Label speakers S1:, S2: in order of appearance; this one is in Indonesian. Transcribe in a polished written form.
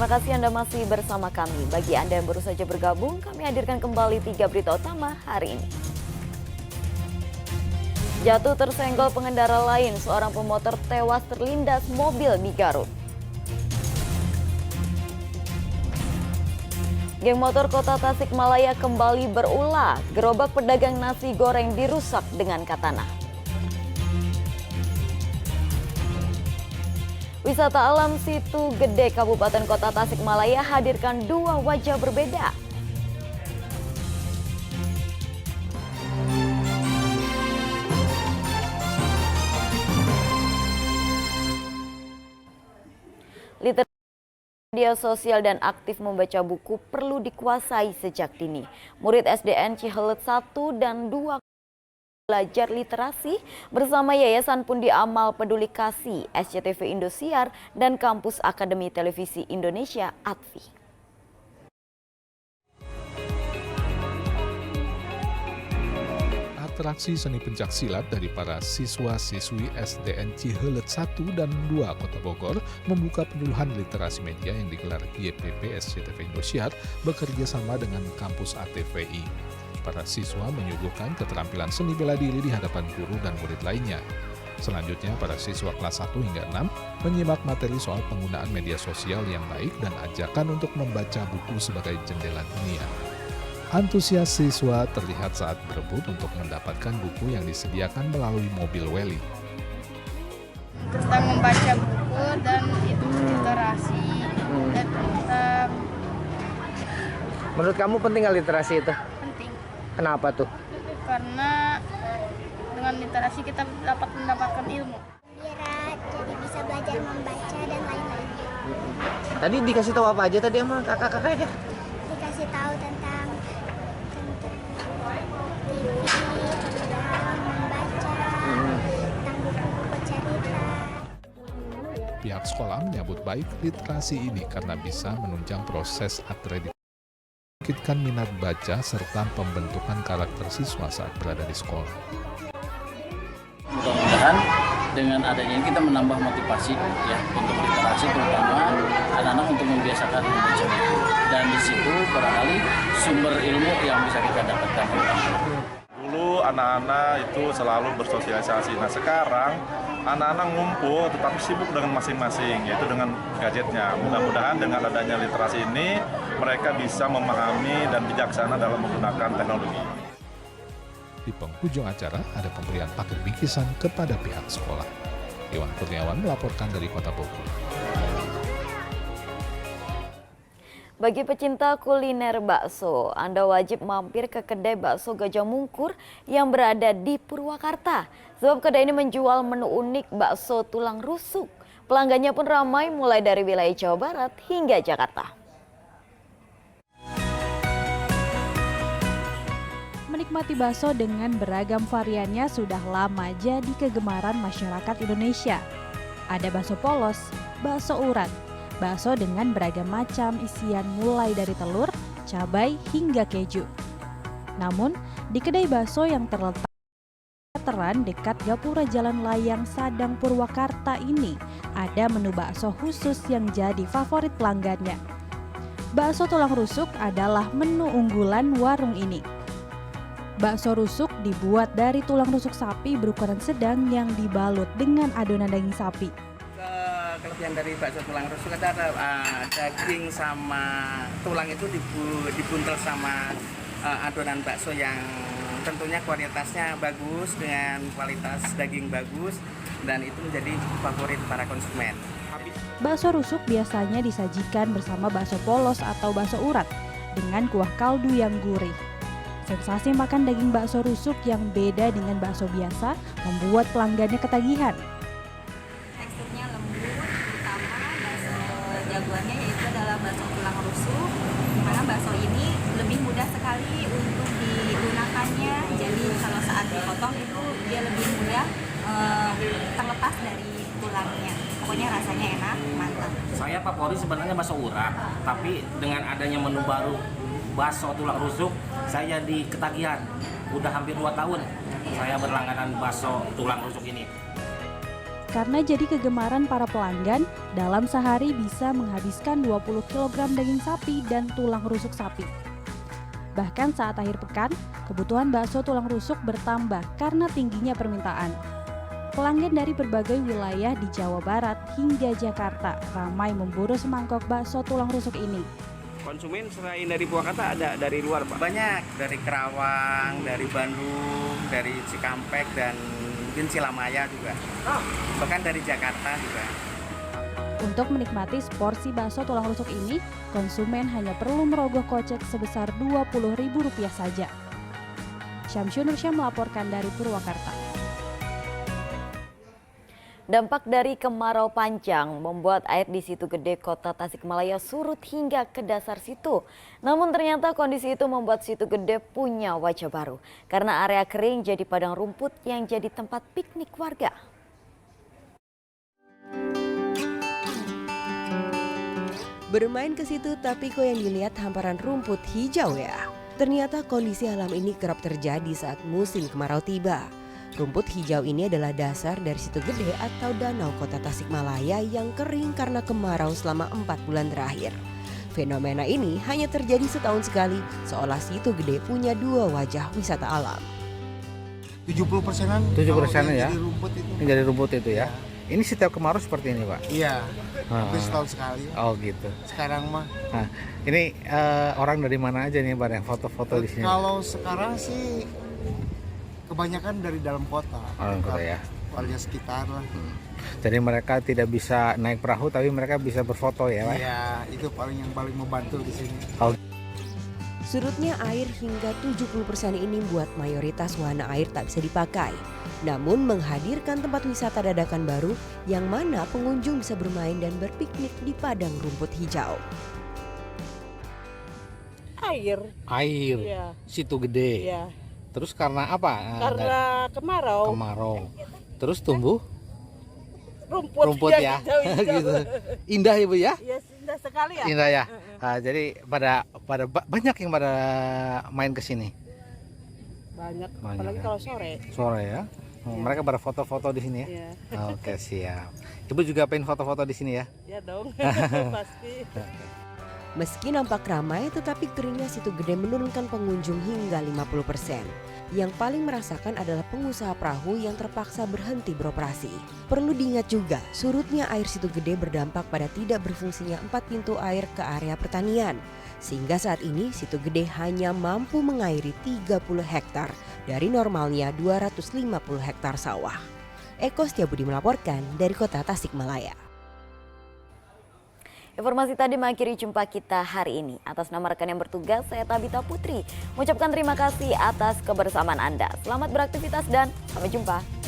S1: Terima kasih Anda masih bersama kami. Bagi Anda yang baru saja bergabung, kami hadirkan kembali 3 berita utama hari ini. Jatuh tersenggol pengendara lain, seorang pemotor tewas terlindas mobil di Garut. Geng motor Kota Tasikmalaya kembali berulah, gerobak pedagang nasi goreng dirusak dengan katana. Wisata alam Situ Gede Kabupaten Kota Tasikmalaya hadirkan 2 wajah berbeda. Literasi media sosial dan aktif membaca buku perlu dikuasai sejak dini. Murid SDN Cihelet 1 dan 2 belajar literasi bersama Yayasan Pundi Amal Peduli Kasih, SCTV Indosiar, dan Kampus Akademi Televisi Indonesia (ATVI).
S2: Atraksi seni pencaksilat dari para siswa-siswi SDN Cihelet 1 dan 2 Kota Bogor membuka penyuluhan literasi media yang digelar YPP SCTV Indosiar bekerja sama dengan Kampus ATVI. Para siswa menyuguhkan keterampilan seni bela diri di hadapan guru dan murid lainnya. Selanjutnya, para siswa kelas 1 hingga 6 menyimak materi soal penggunaan media sosial yang baik dan ajakan untuk membaca buku sebagai jendela dunia. Antusias siswa terlihat saat berebut untuk mendapatkan buku yang disediakan melalui mobil Weli.
S3: Tentang membaca buku dan literasi dan tentang...
S4: Menurut kamu penting nggak literasi itu?
S3: Penting.
S4: Kenapa tuh?
S3: Karena dengan literasi kita dapat mendapatkan ilmu.
S5: Jadi bisa belajar membaca dan lain-lainnya.
S4: Tadi dikasih tahu apa aja tadi sama kakak-kakaknya?
S5: Dikasih tahu tentang TV, tentang membaca, tentang buku-buku cerita.
S2: Pihak sekolah menyambut baik literasi ini karena bisa menunjang proses akreditasi, membangkitkan minat baca serta pembentukan karakter siswa saat berada di sekolah.
S6: Mudah-mudahan dengan adanya ini kita menambah motivasi ya untuk literasi, terutama anak-anak untuk membiasakan membaca buku, dan di situ barangkali sumber ilmu yang bisa kita dapatkan.
S7: Dulu anak-anak itu selalu bersosialisasi. Nah sekarang anak-anak ngumpul tetapi sibuk dengan masing-masing, yaitu dengan gadgetnya. Mudah-mudahan dengan adanya literasi ini mereka bisa memahami dan bijaksana dalam menggunakan teknologi.
S2: Di penghujung acara ada pemberian paket bingkisan kepada pihak sekolah. Iwan Kurniawan melaporkan dari Kota Bogor.
S1: Bagi pecinta kuliner bakso, Anda wajib mampir ke kedai bakso Gajah Mungkur yang berada di Purwakarta. Sebab kedai ini menjual menu unik bakso tulang rusuk. Pelanggannya pun ramai mulai dari wilayah Jawa Barat hingga Jakarta.
S8: Menikmati bakso dengan beragam variannya sudah lama jadi kegemaran masyarakat Indonesia. Ada bakso polos, bakso urat, bakso dengan beragam macam isian mulai dari telur, cabai, hingga keju. Namun, di kedai bakso yang terletak veteran dekat Gapura Jalan Layang Sadang Purwakarta ini, ada menu bakso khusus yang jadi favorit pelanggannya. Bakso tulang rusuk adalah menu unggulan warung ini. Bakso rusuk dibuat dari tulang rusuk sapi berukuran sedang yang dibalut dengan adonan daging sapi.
S9: Kelebihan dari bakso tulang rusuk ada daging sama tulang itu dibuntel sama adonan bakso yang tentunya kualitasnya bagus dengan kualitas daging bagus, dan itu menjadi favorit para konsumen.
S8: Bakso rusuk biasanya disajikan bersama bakso polos atau bakso urat dengan kuah kaldu yang gurih. Sensasi makan daging bakso rusuk yang beda dengan bakso biasa membuat pelanggannya ketagihan.
S10: Teksturnya lembut, terutama bakso jagoannya yaitu adalah bakso tulang rusuk, di mana bakso ini lebih mudah sekali untuk digunakannya. Jadi kalau saat dipotong itu dia lebih mudah terlepas dari tulangnya. Pokoknya rasanya enak, mantap.
S9: Saya favorit sebenarnya bakso urat, tapi dengan adanya menu baru bakso tulang rusuk, saya jadi ketagihan. Udah hampir 2 tahun saya berlangganan bakso tulang rusuk ini.
S8: karena jadi kegemaran para pelanggan. Dalam sehari bisa menghabiskan 20 kg daging sapi dan tulang rusuk sapi. Bahkan saat akhir pekan, kebutuhan bakso tulang rusuk bertambah karena tingginya permintaan. Pelanggan dari berbagai wilayah di Jawa Barat hingga Jakarta ramai memburu semangkok bakso tulang rusuk ini.
S9: Konsumen selain dari Purwakarta ada dari luar, Pak? Banyak, dari Kerawang, dari Bandung, dari Cikampek, dan mungkin Cilamaya juga. Bahkan dari Jakarta juga.
S8: Untuk menikmati seporsi bakso tulang rusuk ini, konsumen hanya perlu merogoh kocek sebesar Rp20.000 saja. Syamsul Nursyah melaporkan dari Purwakarta.
S1: Dampak dari kemarau panjang membuat air di Situ Gede, Kota Tasikmalaya surut hingga ke dasar situ. Namun ternyata kondisi itu membuat Situ Gede punya wajah baru. Karena area kering jadi padang rumput yang jadi tempat piknik warga.
S11: Bermain ke situ tapi kok yang dilihat hamparan rumput hijau ya. Ternyata kondisi alam ini kerap terjadi saat musim kemarau tiba. Rumput hijau ini adalah dasar dari Situ Gede atau danau Kota Tasikmalaya yang kering karena kemarau selama 4 bulan terakhir. Fenomena ini hanya terjadi setahun sekali, seolah Situ Gede punya dua wajah wisata alam.
S12: 70%-an
S13: 70%-an ya?
S12: Jadi rumput itu.
S13: Jadi rumput itu ya? Ini setiap kemarau seperti ini, Pak?
S12: Iya, hampir setahun sekali.
S13: Oh gitu.
S12: Sekarang mah.
S13: Nah, ini orang dari mana aja nih, Pak, yang foto-foto di sini?
S12: Kalau sekarang sih kebanyakan dari dalam kota.
S13: Dalam kota ya?
S12: Warga sekitar lah.
S13: Jadi mereka tidak bisa naik perahu, tapi mereka bisa berfoto ya, Pak?
S12: Iya, itu yang paling membantu di sini.
S13: Oh.
S11: Surutnya air hingga 70% ini buat mayoritas wahana air tak bisa dipakai. Namun menghadirkan tempat wisata dadakan baru yang mana pengunjung bisa bermain dan berpiknik di padang rumput hijau.
S14: Air.
S13: Ya. Situ Gede.
S14: Ya.
S13: Terus karena apa?
S14: Karena kemarau.
S13: Terus tumbuh?
S14: Rumput
S13: ya.
S14: Hijau.
S13: Gitu. Indah ya, Bu ya?
S14: Iya, indah sekali ya.
S13: Indah ya. Jadi pada banyak yang pada main ke sini.
S14: Banyak, apalagi kalau sore.
S13: Sore ya. Mereka pada foto-foto di sini ya.
S14: Iya.
S13: Oke, siap. Ibu juga pengen foto-foto di sini ya?
S14: Ya dong, pasti.
S11: Meski nampak ramai, tetapi keringnya Situ Gede menurunkan pengunjung hingga 50%. Yang paling merasakan adalah pengusaha perahu yang terpaksa berhenti beroperasi. Perlu diingat juga, surutnya air Situ Gede berdampak pada tidak berfungsinya 4 pintu air ke area pertanian. Sehingga saat ini Situ Gede hanya mampu mengairi 30 hektar dari normalnya 250 hektar sawah. Eko Setiabudi melaporkan dari Kota Tasikmalaya.
S1: Informasi tadi mengakhiri jumpa kita hari ini. Atas nama rekan yang bertugas, saya Tabita Putri mengucapkan terima kasih atas kebersamaan Anda. Selamat beraktivitas dan sampai jumpa.